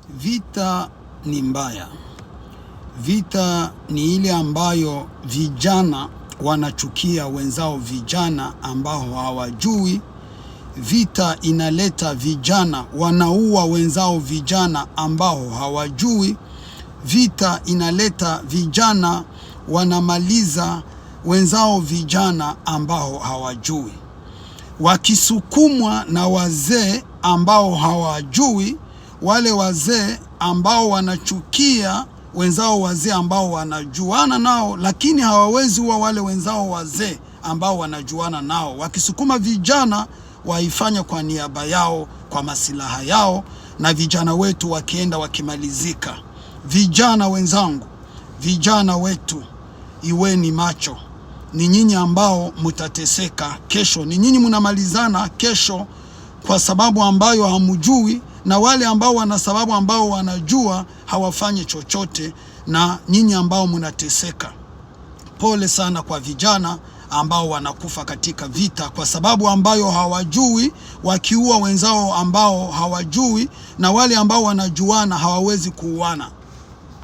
Vita ni mbaya. Vita ni ile ambayo vijana wanachukia wenzao vijana ambao hawajui. Vita inaleta vijana wanaua wenzao vijana ambao hawajui. Vita inaleta vijana wanamaliza wenzao vijana ambao hawajui. Wakisukumwa na wazee ambao hawajui, wale wazee ambao wanachukia wenzao wazee ambao wanajuana nao, lakini hawawezi wa wale wenzao wazee ambao wanajuana nao. Wakisukuma vijana waifanya kwa niaba yao, kwa masilaha yao, na vijana wetu wakienda wakimalizika. Vijana wenzangu, vijana wetu, iweni macho. Ni nyinyi ambao mutateseka kesho. Ni nyinyi mnamalizana kesho kwa sababu ambayo hamujui, na wale ambao wana sababu ambao wanajua hawafanyi chochote, na nyinyi ambao mnateseka. Pole sana kwa vijana ambao wanakufa katika vita kwa sababu ambayo hawajui, wakiua wenzao ambao hawajui, na wale ambao wanajuana hawawezi kuuana.